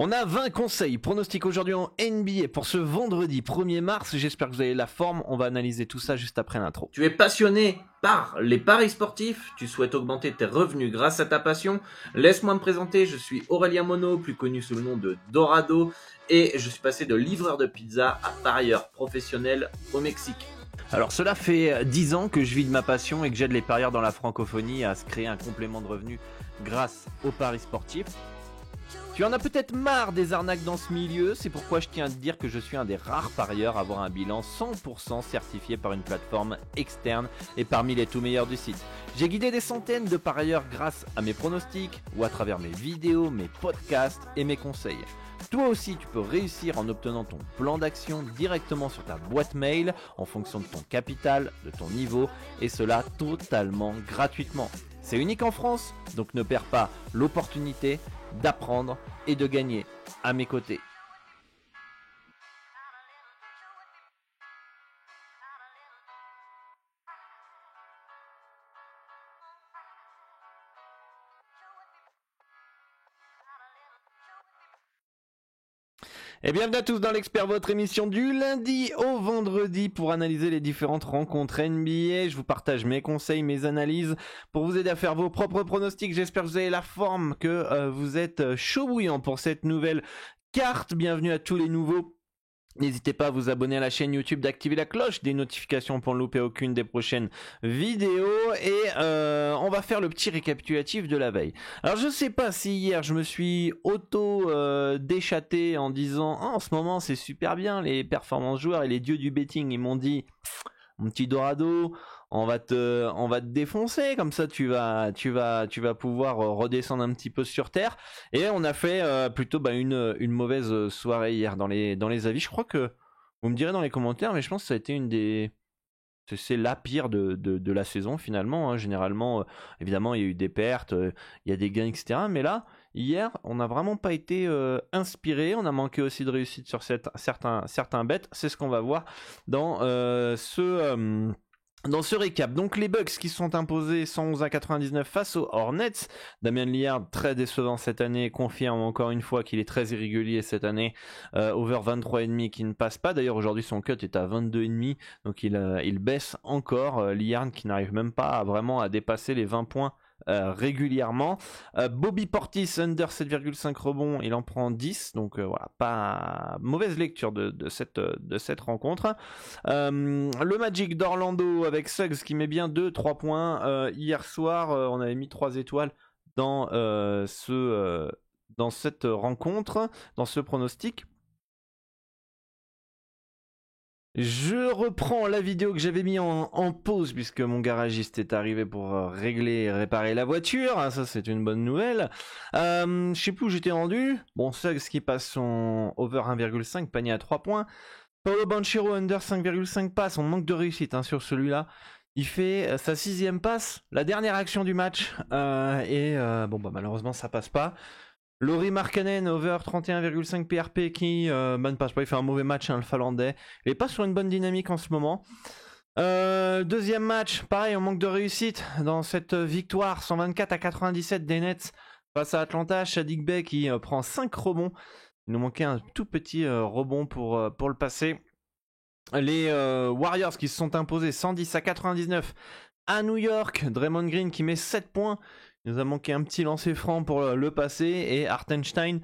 On a 20 conseils pronostics aujourd'hui en NBA pour ce vendredi 1er mars. J'espère que vous avez la forme. On va analyser tout ça juste après l'intro. Tu es passionné par les paris sportifs, tu souhaites augmenter tes revenus grâce à ta passion. Laisse-moi me présenter, je suis Aurélien Monod, plus connu sous le nom de Dorado, et je suis passé de livreur de pizza à parieur professionnel au Mexique. Alors cela fait 10 ans que je vis de ma passion et que j'aide les parieurs dans la francophonie à se créer un complément de revenus grâce aux paris sportifs. Tu en as peut-être marre des arnaques dans ce milieu, c'est pourquoi je tiens à te dire que je suis un des rares parieurs à avoir un bilan 100% certifié par une plateforme externe et parmi les tout meilleurs du site. J'ai guidé des centaines de parieurs grâce à mes pronostics ou à travers mes vidéos, mes podcasts et mes conseils. Toi aussi, tu peux réussir en obtenant ton plan d'action directement sur ta boîte mail en fonction de ton capital, de ton niveau et cela totalement gratuitement. C'est unique en France, donc ne perds pas l'opportunité d'apprendre et de gagner à mes côtés. Et bienvenue à tous dans l'Expert, votre émission du lundi au vendredi pour analyser les différentes rencontres NBA. Je vous partage mes conseils, mes analyses pour vous aider à faire vos propres pronostics. J'espère que vous avez la forme, que vous êtes chaud bouillant pour cette nouvelle carte. Bienvenue à tous les nouveaux. N'hésitez pas à vous abonner à la chaîne YouTube, d'activer la cloche des notifications pour ne louper aucune des prochaines vidéos et on va faire le petit récapitulatif de la veille. Alors je sais pas si hier je me suis déchaté en disant en ce moment c'est super bien les performances joueurs et les dieux du betting, ils m'ont dit mon petit Dorado, on va te défoncer, comme ça tu vas pouvoir redescendre un petit peu sur terre. Et on a fait plutôt une mauvaise soirée hier dans les avis. Je crois que vous me direz dans les commentaires, mais je pense que ça a été c'est la pire de la saison finalement. Hein. Généralement, évidemment, il y a eu des pertes, il y a des gains, etc. Mais là, hier, on n'a vraiment pas été inspiré. On a manqué aussi de réussite sur certains bets. C'est ce qu'on va voir dans dans ce récap. Donc les Bucks qui se sont imposés 111-99 face aux Hornets. Damien Lillard, très décevant cette année, confirme encore une fois qu'il est très irrégulier cette année. Over 23,5 qui ne passe pas. D'ailleurs aujourd'hui son cut est à 22,5, donc il baisse encore. Lillard qui n'arrive même pas vraiment à dépasser les 20 points régulièrement. Bobby Portis under 7,5 rebonds, il en prend 10, donc voilà, pas mauvaise lecture de cette rencontre. Le Magic d'Orlando avec Suggs qui met bien 2-3 points. Hier soir, on avait mis 3 étoiles dans cette rencontre, dans ce pronostic. Je reprends la vidéo que j'avais mis en pause puisque mon garagiste est arrivé pour régler et réparer la voiture. Ça c'est une bonne nouvelle. Je sais plus où j'étais rendu. Bon, Suggs qui passe son over 1,5, panier à 3 points. Paolo Banchero under 5,5 passes. On manque de réussite sur celui-là. Il fait sa 6e passe, la dernière action du match. Malheureusement ça passe pas. Lauri Markkanen over 31,5 PRP qui ne passe pas, il fait un mauvais match, le Finlandais. Il est pas sur une bonne dynamique en ce moment. Deuxième match, pareil, on manque de réussite dans cette victoire 124-97 des Nets face à Atlanta. Saddiq Bey qui prend 5 rebonds. Il nous manquait un tout petit rebond pour le passer. Les Warriors qui se sont imposés 110-99 à New York. Draymond Green qui met 7 points. Il nous a manqué un petit lancer franc pour le passer. Et Hartenstein,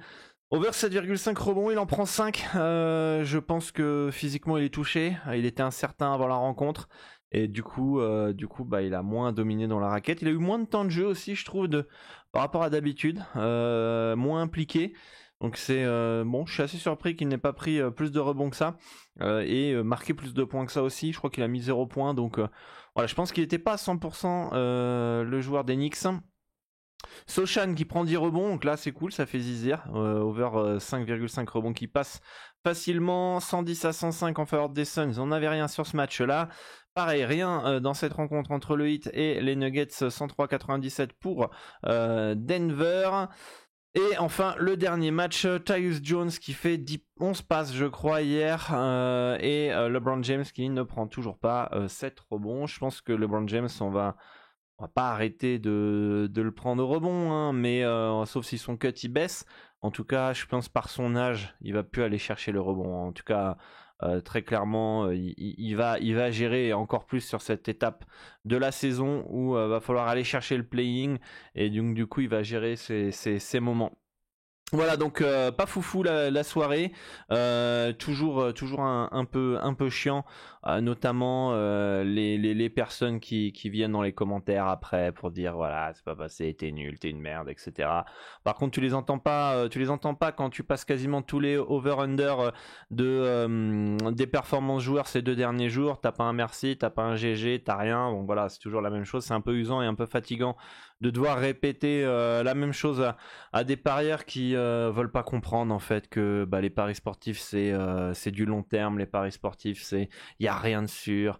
over 7,5 rebonds, il en prend 5. Je pense que physiquement il est touché. Il était incertain avant la rencontre. Et du coup, il a moins dominé dans la raquette. Il a eu moins de temps de jeu aussi, je trouve, par rapport à d'habitude. Moins impliqué. Donc je suis assez surpris qu'il n'ait pas pris plus de rebonds que ça. Et marqué plus de points que ça aussi. Je crois qu'il a mis 0 points. Donc voilà, je pense qu'il n'était pas à 100% le joueur des Knicks. Sochan qui prend 10 rebonds, donc là c'est cool, ça fait zizir. Over 5,5 rebonds qui passe facilement. 110-105 en faveur des Suns, on n'avait rien sur ce match-là. Pareil, rien dans cette rencontre entre le Heat et les Nuggets. 103-97 pour Denver. Et enfin, le dernier match, Tyus Jones qui fait 11 passes, je crois, hier. Et LeBron James qui ne prend toujours pas 7 rebonds. Je pense que LeBron James, on va pas arrêter de le prendre au rebond, mais sauf si son cut il baisse. En tout cas, je pense par son âge, il va plus aller chercher le rebond. En tout cas, très clairement, il va gérer encore plus sur cette étape de la saison où va falloir aller chercher le playing et donc du coup, il va gérer ces moments. Voilà, donc pas foufou la soirée, toujours un peu chiant, notamment les personnes qui viennent dans les commentaires après pour dire voilà c'est pas passé, t'es nul, t'es une merde, etc. Par contre tu les entends pas quand tu passes quasiment tous les over/under des performances joueurs ces 2 derniers jours. T'as pas un merci, t'as pas un GG, t'as rien. Bon voilà, c'est toujours la même chose, c'est un peu usant et un peu fatigant de devoir répéter la même chose à des parieurs qui veulent pas comprendre en fait que les paris sportifs c'est du long terme. Les paris sportifs il y a rien de sûr,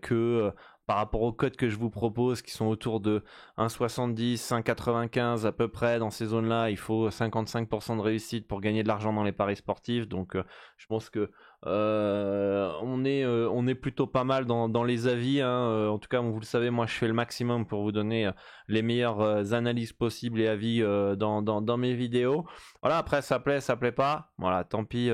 que par rapport aux codes que je vous propose qui sont autour de 1,70, 1,95 à peu près dans ces zones-là, il faut 55% de réussite pour gagner de l'argent dans les paris sportifs. Donc je pense que on est plutôt pas mal dans les avis, hein. En tout cas, vous le savez, moi je fais le maximum pour vous donner les meilleures analyses possibles et avis dans mes vidéos. Voilà, après ça plaît pas. Voilà, tant pis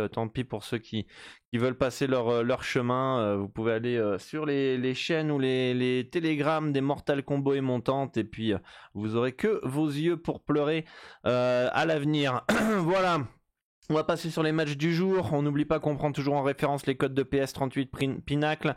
pour ceux qui veulent passer leur chemin. Vous pouvez aller sur les chaînes ou les télégrammes des Mortal Kombo et montantes, et puis vous aurez que vos yeux pour pleurer à l'avenir. Voilà. On va passer sur les matchs du jour. On n'oublie pas qu'on prend toujours en référence les codes de PS38 Pinacle,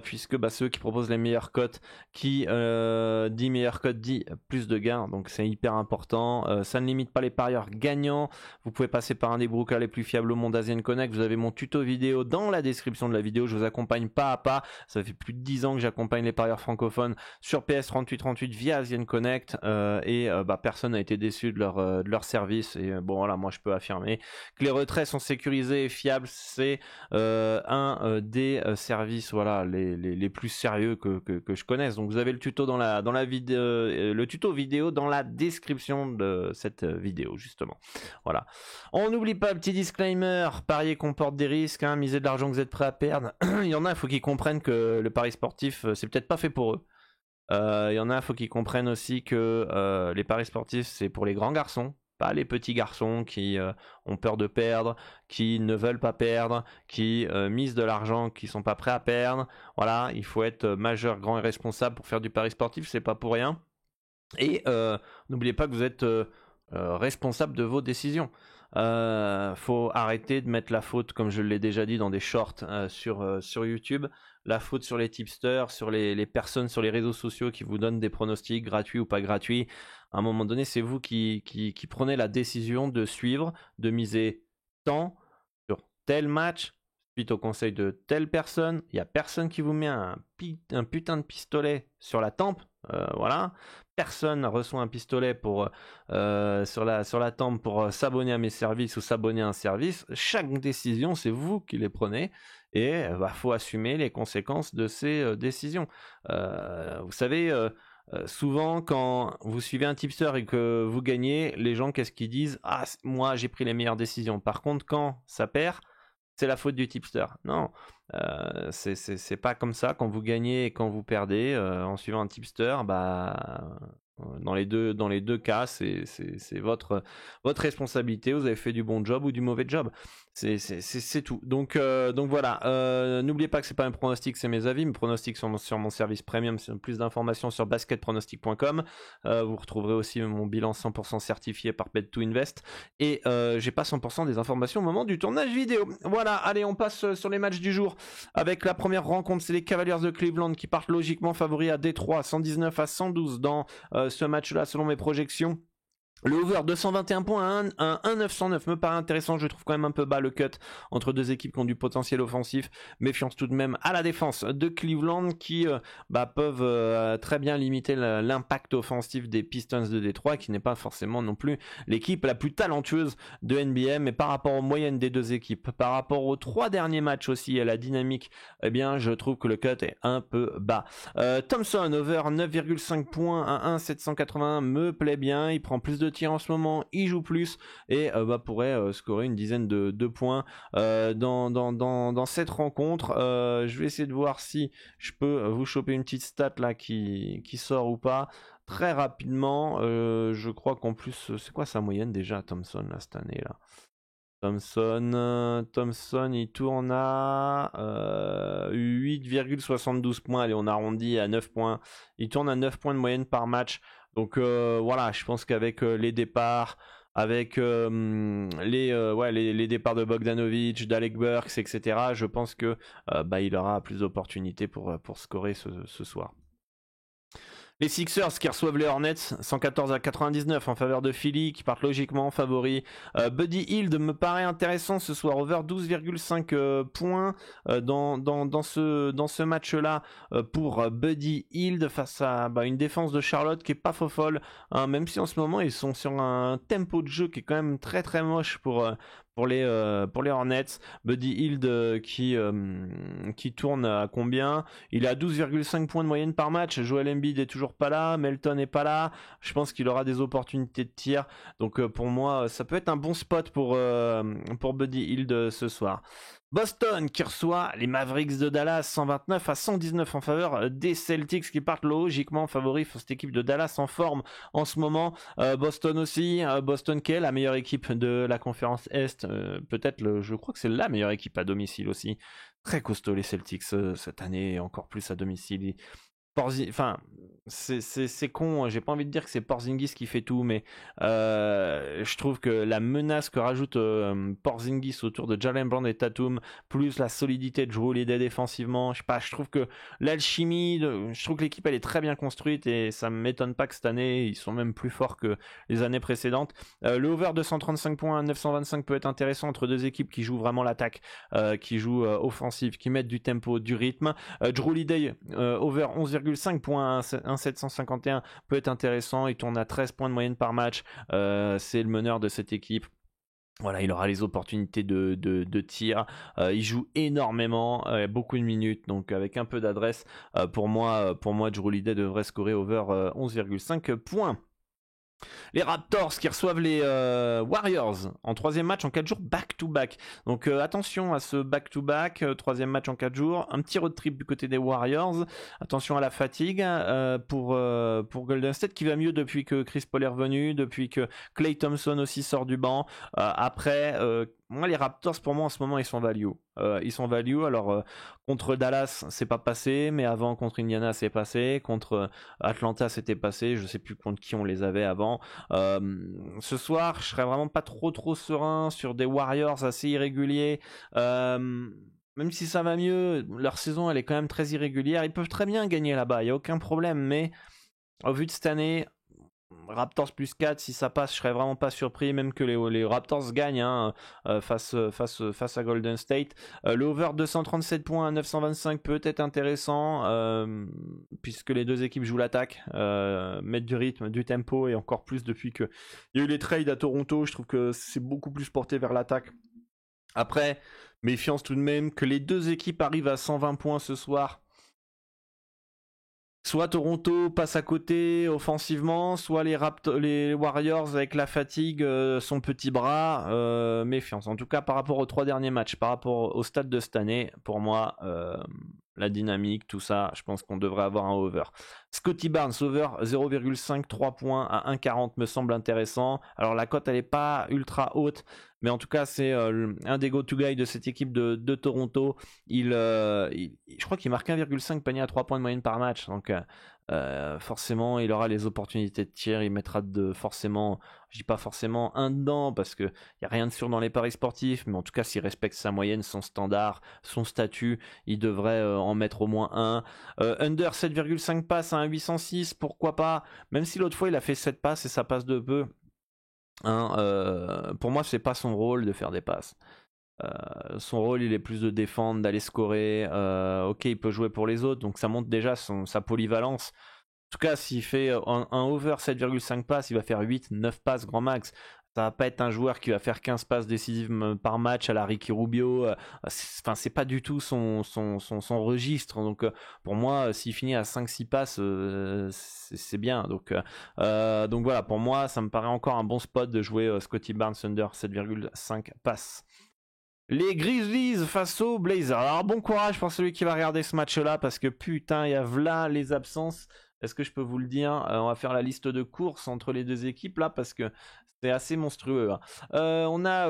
puisque ceux qui proposent les meilleures cotes, qui dit meilleur code dit plus de gains, donc c'est hyper important. Ça ne limite pas les parieurs gagnants. Vous pouvez passer par un des brokers les plus fiables au monde, Asian Connect. Vous avez mon tuto vidéo dans la description de la vidéo. Je vous accompagne pas à pas. Ça fait plus de 10 ans que j'accompagne les parieurs francophones sur PS38 via Asian Connect, et personne n'a été déçu de leur service. Et bon voilà, moi je peux affirmer que les retraits sont sécurisés et fiables. C'est un des services les plus sérieux que je connaisse. Donc vous avez le tuto dans la vidéo, le tuto vidéo dans la description de cette vidéo justement. Voilà. On n'oublie pas, petit disclaimer, parier comporte des risques, hein, miser de l'argent que vous êtes prêt à perdre. Il y en a, il faut qu'ils comprennent que le pari sportif c'est peut-être pas fait pour eux. Il y en a, il faut qu'ils comprennent aussi que les paris sportifs c'est pour les grands garçons, pas les petits garçons qui ont peur de perdre, qui ne veulent pas perdre, qui misent de l'argent, qui sont pas prêts à perdre. Voilà, il faut être majeur, grand et responsable pour faire du pari sportif, c'est pas pour rien. Et n'oubliez pas que vous êtes responsable de vos décisions. Faut arrêter de mettre la faute, comme je l'ai déjà dit dans des shorts sur YouTube, la faute sur les tipsters, sur les personnes sur les réseaux sociaux qui vous donnent des pronostics gratuits ou pas gratuits. À un moment donné, c'est vous qui prenez la décision de suivre, de miser tant sur tel match suite au conseil de telle personne. Il n'y a personne qui vous met un putain de pistolet sur la tempe. Voilà. Personne reçoit un pistolet sur la tempe pour s'abonner à mes services ou s'abonner à un service. Chaque décision, c'est vous qui les prenez, et faut assumer les conséquences de ces décisions. Vous savez, souvent quand vous suivez un tipster et que vous gagnez, les gens qu'est-ce qu'ils disent? Ah, moi j'ai pris les meilleures décisions. Par contre, quand ça perd, c'est la faute du tipster. Non, c'est pas comme ça. Quand vous gagnez et quand vous perdez en suivant un tipster, dans les deux cas, c'est votre responsabilité. Vous avez fait du bon job ou du mauvais job. C'est tout. Donc voilà. N'oubliez pas que c'est pas un pronostic, c'est mes avis. Mes pronostics sont sur mon service premium. Plus d'informations sur basketpronostic.com. Vous retrouverez aussi mon bilan 100% certifié par Bet2Invest. Et j'ai pas 100% des informations au moment du tournage vidéo. Voilà. Allez, on passe sur les matchs du jour. Avec la première rencontre, c'est les Cavaliers de Cleveland qui partent logiquement favoris à Détroit, 119-112 dans ce match-là selon mes projections. Le over 221 points à 1,909 me paraît intéressant. Je trouve quand même un peu bas le cut entre deux équipes qui ont du potentiel offensif. Méfiance tout de même à la défense de Cleveland qui peuvent très bien limiter l'impact offensif des Pistons de Détroit, qui n'est pas forcément non plus l'équipe la plus talentueuse de NBA. Mais par rapport aux moyennes des deux équipes, par rapport aux 3 derniers matchs aussi et à la dynamique, eh bien je trouve que le cut est un peu bas. Thompson over 9,5 points à 1,781 me plaît bien. Il prend plus de tirs en ce moment, il joue plus et pourrait scorer une dizaine de points dans cette rencontre. Je vais essayer de voir si je peux vous choper une petite stat là qui sort ou pas. très rapidement. Je crois qu'en plus, c'est quoi sa moyenne déjà, Thompson, là, cette année là? Thompson, il tourne à 8,72 points. Allez, on arrondit à 9 points. Il tourne à 9 points de moyenne par match. Donc voilà, je pense qu'avec les départs, avec les départs de Bogdanovic, d'Alec Burks, etc., je pense que il aura plus d'opportunités pour scorer ce soir. Les Sixers qui reçoivent les Hornets, 114-99 en faveur de Philly, qui partent logiquement favoris. Buddy Hield me paraît intéressant ce soir, over 12,5 points dans ce match-là pour Buddy Hield face à une défense de Charlotte qui est pas folle, hein, même si en ce moment ils sont sur un tempo de jeu qui est quand même très très moche pour les Hornets. Buddy Hield qui tourne à combien? Il est à 12,5 points de moyenne par match. Joel Embiid est toujours pas là, Melton n'est pas là. Je pense qu'il aura des opportunités de tir. Donc pour moi, ça peut être un bon spot pour Buddy Hield ce soir. Boston qui reçoit les Mavericks de Dallas, 129-119 en faveur des Celtics qui partent logiquement favoris pour cette équipe de Dallas en forme en ce moment. Boston aussi, Boston qui est la meilleure équipe de la conférence Est, peut-être je crois que c'est la meilleure équipe à domicile aussi. Très costaud les Celtics cette année, encore plus à domicile. Enfin, c'est con, j'ai pas envie de dire que c'est Porzingis qui fait tout, mais je trouve que la menace que rajoute Porzingis autour de Jalen Brown et Tatum, plus la solidité de Jrue Holiday défensivement, je sais pas, je trouve que l'alchimie, je trouve que l'équipe elle est très bien construite et ça m'étonne pas que cette année ils sont même plus forts que les années précédentes. Le over de 135 points à 925 peut être intéressant entre deux équipes qui jouent vraiment l'attaque, qui jouent offensive, qui mettent du tempo, du rythme. Jrue Holiday, over 11,5 points, 1,751 peut être intéressant. Il tourne à 13 points de moyenne par match. C'est le meneur de cette équipe. Voilà, il aura les opportunités de tir. Il joue énormément, beaucoup de minutes, donc avec un peu d'adresse. Pour moi, Jrue Holiday devrait scorer over 11,5 points. Les Raptors qui reçoivent les Warriors en troisième match en 4 jours back-to-back. Donc attention à ce back-to-back, troisième match en 4 jours. Un petit road trip du côté des Warriors. Attention à la fatigue pour Golden State qui va mieux depuis que Chris Paul est revenu, depuis que Klay Thompson aussi sort du banc. Après, moi les Raptors pour moi en ce moment ils sont value. Alors contre Dallas c'est pas passé, mais avant contre Indiana c'est passé, contre Atlanta c'était passé, je sais plus contre qui on les avait avant. Ce soir je serais vraiment pas trop serein sur des Warriors assez irréguliers, même si ça va mieux, leur saison elle est quand même très irrégulière, ils peuvent très bien gagner là-bas, il y a aucun problème, mais au vu de cette année, Raptors plus 4, si ça passe, je serais vraiment pas surpris, même que les Raptors gagnent face à Golden State. Le over 237 points à 925 peut être intéressant, puisque les deux équipes jouent l'attaque, mettent du rythme, du tempo, et encore plus depuis qu'il y a eu les trades à Toronto, je trouve que c'est beaucoup plus porté vers l'attaque. Après, méfiance tout de même, que les deux équipes arrivent à 120 points ce soir. Soit Toronto passe à côté offensivement, soit les Warriors avec la fatigue, son petit bras, méfiance. En tout cas par rapport aux 3 derniers matchs, par rapport au stade de cette année, pour moi, la dynamique, tout ça, je pense qu'on devrait avoir un over. Scottie Barnes, over 0,5, 3 points à 1,40 me semble intéressant. Alors la cote elle est pas ultra haute, mais en tout cas c'est un des go-to-guys de cette équipe de Toronto. Je crois qu'il marque 1,5 panier à 3 points de moyenne par match, donc forcément il aura les opportunités de tir, il mettra forcément, je dis pas forcément un dedans parce que y a rien de sûr dans les paris sportifs, mais en tout cas s'il respecte sa moyenne, son standard, son statut, il devrait en mettre au moins un. Under 7,5 passes à 1,806, pourquoi pas, même si l'autre fois il a fait 7 passes et ça passe de peu. Pour moi c'est pas son rôle de faire des passes. Son rôle il est plus de défendre, d'aller scorer. Ok, il peut jouer pour les autres, donc ça montre déjà sa polyvalence. En tout cas s'il fait un over 7,5 passes, il va faire 8-9 passes grand max. Ça va pas être un joueur qui va faire 15 passes décisives par match à la Ricky Rubio. Enfin, c'est pas du tout son registre. Donc, pour moi, s'il finit à 5-6 passes, c'est bien. Donc voilà, pour moi, ça me paraît encore un bon spot de jouer Scottie Barnes under 7,5 passes. Les Grizzlies face aux Blazers. Alors bon courage pour celui qui va regarder ce match-là parce que putain, il y a là les absences. Est-ce que je peux vous le dire? On va faire la liste de courses entre les deux équipes là parce que c'est assez monstrueux, hein. On a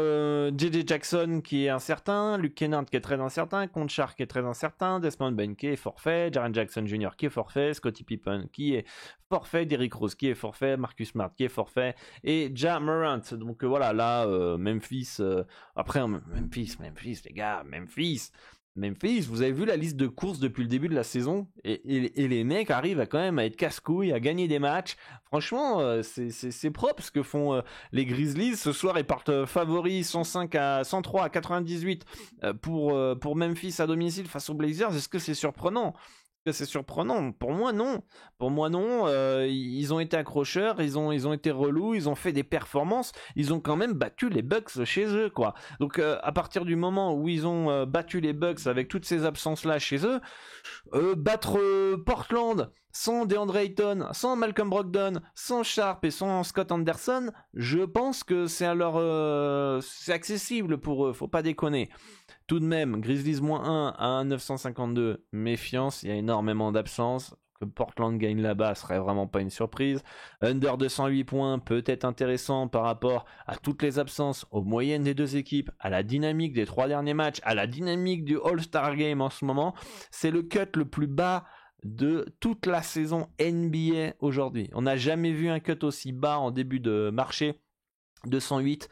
JJ Jackson qui est incertain, Luke Kennard qui est très incertain, Conchar qui est très incertain, Desmond Bain qui est forfait, Jaren Jackson Jr. qui est forfait, Scottie Pippen qui est forfait, Derrick Rose qui est forfait, Marcus Smart qui est forfait et Ja Morant. Donc voilà, là Memphis, après Memphis les gars, Memphis, vous avez vu la liste de courses depuis le début de la saison et les mecs arrivent quand même à être casse-couilles, à gagner des matchs. Franchement, c'est propre ce que font les Grizzlies. Ce soir, ils partent favoris 103 à 98 pour Memphis à domicile face aux Blazers. Est-ce que c'est surprenant? C'est surprenant. Pour moi, non. Pour moi, non. Ils ont été accrocheurs, ils ont été relous, ils ont fait des performances. Ils ont quand même battu les Bucks chez eux, quoi. Donc, à partir du moment où ils ont battu les Bucks avec toutes ces absences-là chez eux, battre Portland sans DeAndre Ayton, sans Malcolm Brogdon, sans Sharp et sans Scott Anderson, je pense que c'est accessible pour eux. Faut pas déconner. Tout de même, Grizzlies -1 à 1,952, méfiance, il y a énormément d'absences. Que Portland gagne là-bas serait vraiment pas une surprise. Under 208 points peut être intéressant par rapport à toutes les absences, aux moyennes des deux équipes, à la dynamique des 3 derniers matchs, à la dynamique du All-Star Game en ce moment. C'est le cut le plus bas de toute la saison NBA aujourd'hui. On n'a jamais vu un cut aussi bas en début de marché. 208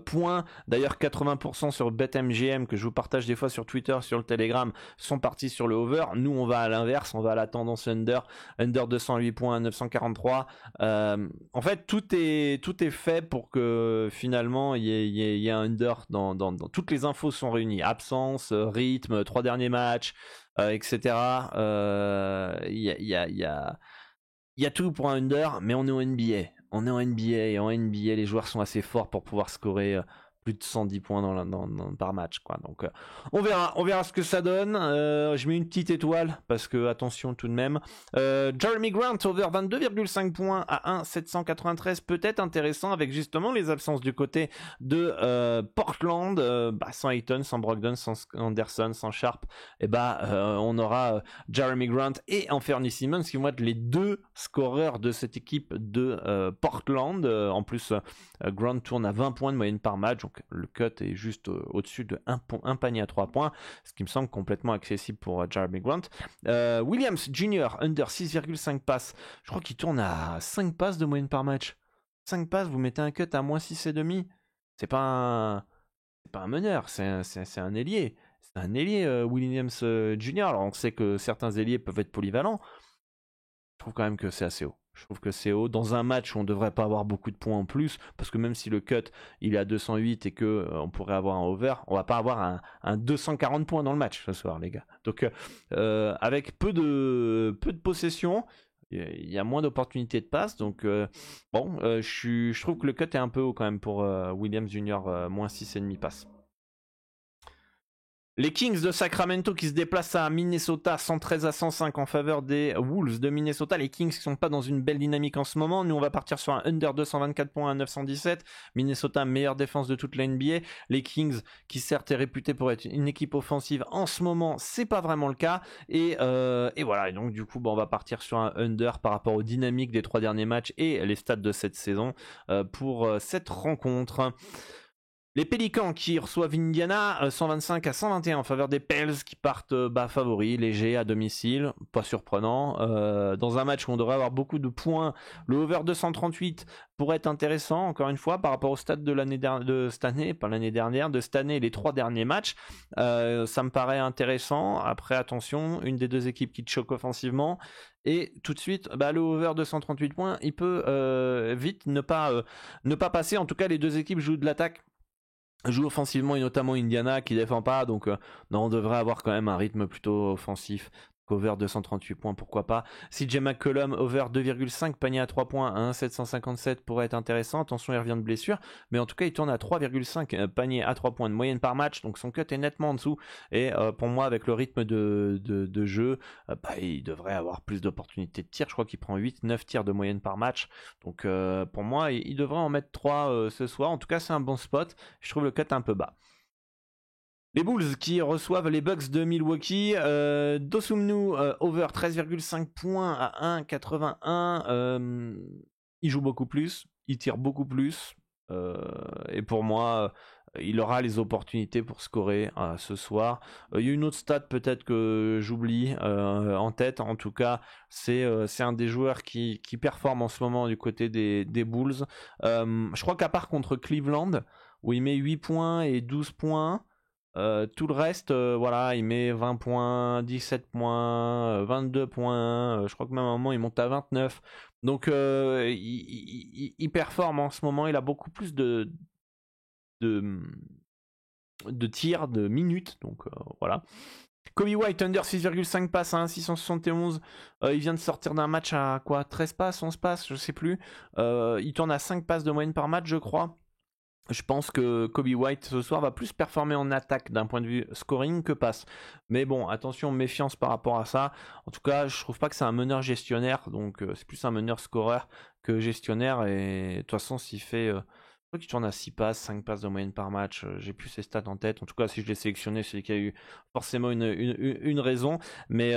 points, d'ailleurs 80% sur BetMGM que je vous partage des fois sur Twitter, sur le Telegram, sont partis sur le over. Nous on va à l'inverse, on va à la tendance under 208 points, 943. En fait tout est fait pour que finalement il y ait un under dans toutes les infos sont réunies, absence, rythme, 3 derniers matchs, etc. Il y a tout pour un under, mais on est au NBA. On est en NBA et en NBA, les joueurs sont assez forts pour pouvoir scorer plus de 110 points par match, quoi. Donc on verra ce que ça donne. Je mets une petite étoile parce que attention tout de même. Jeremy Grant over 22,5 points à 1,793 peut être intéressant avec justement les absences du côté de Portland, sans Ayton, sans Brogdon, sans Anderson, sans Sharp. Et on aura Jeremy Grant et Anthony Simmons qui vont être les deux scoreurs de cette équipe de Portland. En plus, Grant tourne à 20 points de moyenne par match, donc le cut est juste au-dessus de un panier à 3 points, ce qui me semble complètement accessible pour Jeremy Grant. Williams Jr. under 6,5 passes, je crois qu'il tourne à 5 passes de moyenne par match. 5 passes, vous mettez un cut à moins 6,5, c'est pas un meneur, c'est un ailier. C'est un ailier, Williams Jr. Alors on sait que certains ailiers peuvent être polyvalents. Je trouve quand même que c'est assez haut. Je trouve que c'est haut dans un match où on devrait pas avoir beaucoup de points en plus, parce que même si le cut il est à 208 et que on pourrait avoir un over, on va pas avoir un 240 points dans le match ce soir, les gars. Donc avec peu de possession, il y a moins d'opportunités de passe, donc je trouve que le cut est un peu haut quand même pour Williams Jr. moins 6,5 passes. Les Kings de Sacramento qui se déplacent à Minnesota 113 à 105 en faveur des Wolves de Minnesota. Les Kings qui sont pas dans une belle dynamique en ce moment. Nous on va partir sur un under 224 points à 917. Minnesota, meilleure défense de toute la NBA. Les Kings qui certes est réputé pour être une équipe offensive, en ce moment c'est pas vraiment le cas. Et voilà, et donc du coup on va partir sur un under par rapport aux dynamiques des 3 derniers matchs et les stats de cette saison pour cette rencontre. Les Pélicans qui reçoivent Indiana 125 à 121 en faveur des Pels qui partent favoris, légers à domicile, pas surprenant. Dans un match où on devrait avoir beaucoup de points, le over 238 pourrait être intéressant, encore une fois, par rapport au stade de cette année, pas l'année dernière, de cette année, les 3 derniers matchs. Ça me paraît intéressant. Après, attention, une des deux équipes qui choque offensivement. Et tout de suite, le over 238 points, il peut vite ne pas passer. En tout cas, les deux équipes jouent de l'attaque, joue offensivement et notamment Indiana qui défend pas, donc on devrait avoir quand même un rythme plutôt offensif. Over 238 points, pourquoi pas. CJ McCollum, over 2,5, panier à 3 points à 1,757 pourrait être intéressant. Attention, il revient de blessure, mais en tout cas, il tourne à 3,5 panier à 3 points de moyenne par match, donc son cut est nettement en dessous. Et pour moi, avec le rythme de jeu, il devrait avoir plus d'opportunités de tir. Je crois qu'il prend 8-9 tirs de moyenne par match. Donc pour moi, il devrait en mettre 3 ce soir. En tout cas, c'est un bon spot. Je trouve le cut un peu bas. Les Bulls qui reçoivent les Bucks de Milwaukee. Dosumnu over 13,5 points à 1,81. Il joue beaucoup plus, il tire beaucoup plus. Et pour moi, il aura les opportunités pour scorer ce soir. Il y a une autre stat peut-être que j'oublie en tête. En tout cas, c'est un des joueurs qui performe en ce moment du côté des Bulls. Je crois qu'à part contre Cleveland, où il met 8 points et 12 points, tout le reste, voilà, il met 20 points, 17 points, 22 points, je crois que même à un moment il monte à 29. Donc il performe en ce moment, il a beaucoup plus de tirs, de minutes, donc voilà. Kobe White, under 6,5 passes à 1,671. Il vient de sortir d'un match à quoi, 13 passes, 11 passes, je sais plus. Il tourne à 5 passes de moyenne par match, je crois. Je pense que Kobe White ce soir va plus performer en attaque d'un point de vue scoring que passe. Mais bon, attention, méfiance par rapport à ça. En tout cas, je trouve pas que c'est un meneur gestionnaire, donc c'est plus un meneur scoreur que gestionnaire. Et de toute façon, s'il fait, je crois qu'il tourne à 6 passes, 5 passes de moyenne par match. J'ai plus ses stats en tête. En tout cas, si je l'ai sélectionné, c'est qu'il y a eu forcément une raison. Mais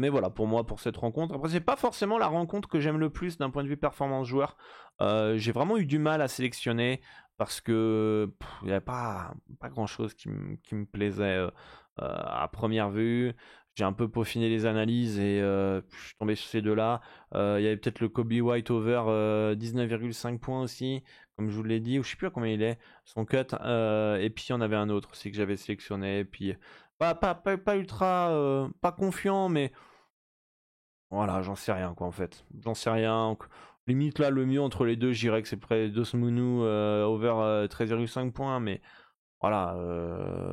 voilà, pour moi, pour cette rencontre. Après, c'est pas forcément la rencontre que j'aime le plus d'un point de vue performance joueur. J'ai vraiment eu du mal à sélectionner, parce que il n'y avait pas grand chose qui me plaisait à première vue. J'ai un peu peaufiné les analyses et je suis tombé sur ces deux-là. Il y avait peut-être le Kobe White over 19,5 points aussi, comme je vous l'ai dit, ou je sais plus à combien il est, son cut. Et puis il y en avait un autre aussi que j'avais sélectionné. Et puis pas ultra, pas confiant, mais voilà, j'en sais rien quoi en fait. J'en sais rien. Limite là, le mieux entre les deux, je dirais que c'est près d'Osmunu over 13,5 points, mais voilà.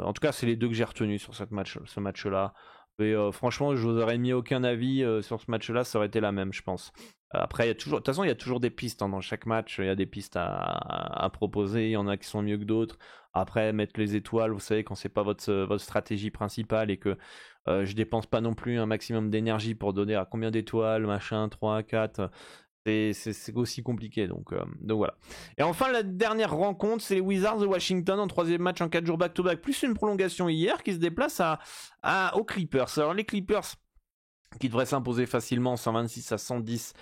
En tout cas, c'est les deux que j'ai retenus sur ce match-là. Et franchement, je vous aurais mis aucun avis sur ce match-là, ça aurait été la même, je pense. Après, de toute façon, il y a toujours des pistes dans chaque match. Il y a des pistes à proposer. Il y en a qui sont mieux que d'autres. Après, mettre les étoiles, vous savez, quand c'est pas votre stratégie principale et que je dépense pas non plus un maximum d'énergie pour donner à combien d'étoiles, machin, 3, 4. C'est aussi compliqué, donc voilà. Et enfin, la dernière rencontre, c'est les Wizards de Washington en troisième match en 4 jours back-to-back, plus une prolongation hier, qui se déplace aux Clippers. Alors les Clippers qui devraient s'imposer facilement 126-110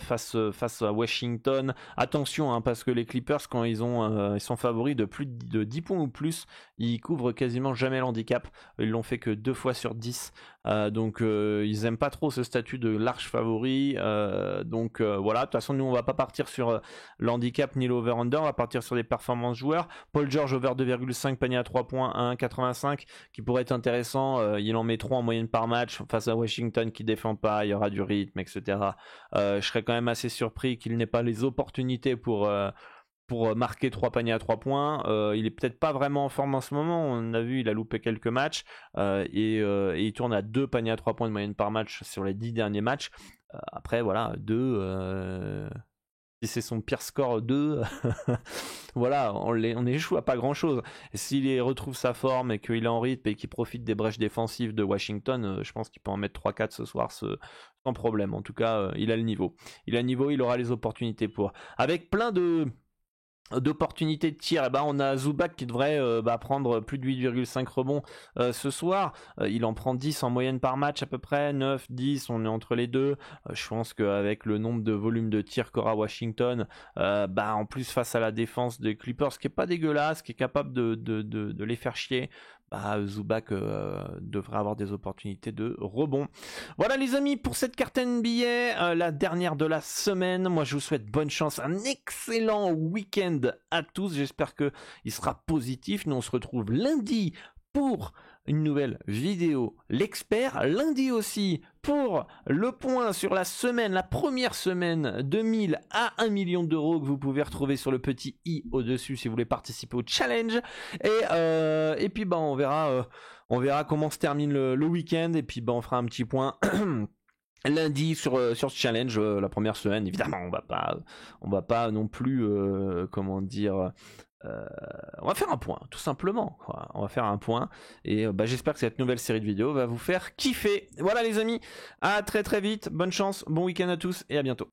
face à Washington. Attention, hein, parce que les Clippers, quand ils sont favoris de plus de 10 points ou plus, ils couvrent quasiment jamais l'handicap. Ils l'ont fait que 2 fois sur 10. Donc ils aiment pas trop ce statut de large favori. Donc voilà, de toute façon nous on va pas partir sur l'handicap ni l'over-under, on va partir sur les performances joueurs. Paul George over 2,5 panier à 3 points à 1,85 qui pourrait être intéressant. Il en met 3 en moyenne par match face à Washington qui défend pas, il y aura du rythme, etc. Je serais quand même assez surpris qu'il n'ait pas les opportunités pour marquer 3 paniers à 3 points. Il est peut-être pas vraiment en forme en ce moment. On a vu, il a loupé quelques matchs. Et il tourne à 2 paniers à 3 points de moyenne par match sur les 10 derniers matchs. Après, voilà, 2... si c'est son pire score 2, voilà, on échoue à pas grand-chose. S'il retrouve sa forme et qu'il est en rythme et qu'il profite des brèches défensives de Washington, je pense qu'il peut en mettre 3-4 ce soir sans problème. En tout cas, il a le niveau. Il aura les opportunités pour. Avec plein d'opportunités de tir, et on a Zubac qui devrait prendre plus de 8,5 rebonds ce soir. Il en prend 10 en moyenne par match à peu près, 9, 10, on est entre les deux. Je pense qu'avec le nombre de volumes de tirs qu'aura Washington, en plus face à la défense des Clippers, qui est pas dégueulasse, qui est capable de les faire chier, Zubac devrait avoir des opportunités de rebond. Voilà les amis pour cette carte NBA, la dernière de la semaine. Moi je vous souhaite bonne chance, un excellent week-end à tous. J'espère que il sera positif. Nous on se retrouve lundi pour une nouvelle vidéo, l'expert. Lundi aussi pour le point sur la semaine, la première semaine de 1000 à 1 million d'euros que vous pouvez retrouver sur le petit i au-dessus si vous voulez participer au challenge. Et puis on verra comment se termine le week-end. Et puis on fera un petit point lundi sur ce challenge, la première semaine. Évidemment, on va pas non plus on va faire un point, tout simplement, quoi. On va faire un point et j'espère que cette nouvelle série de vidéos va vous faire kiffer. Voilà les amis, à très très vite, bonne chance, bon week-end à tous et à bientôt.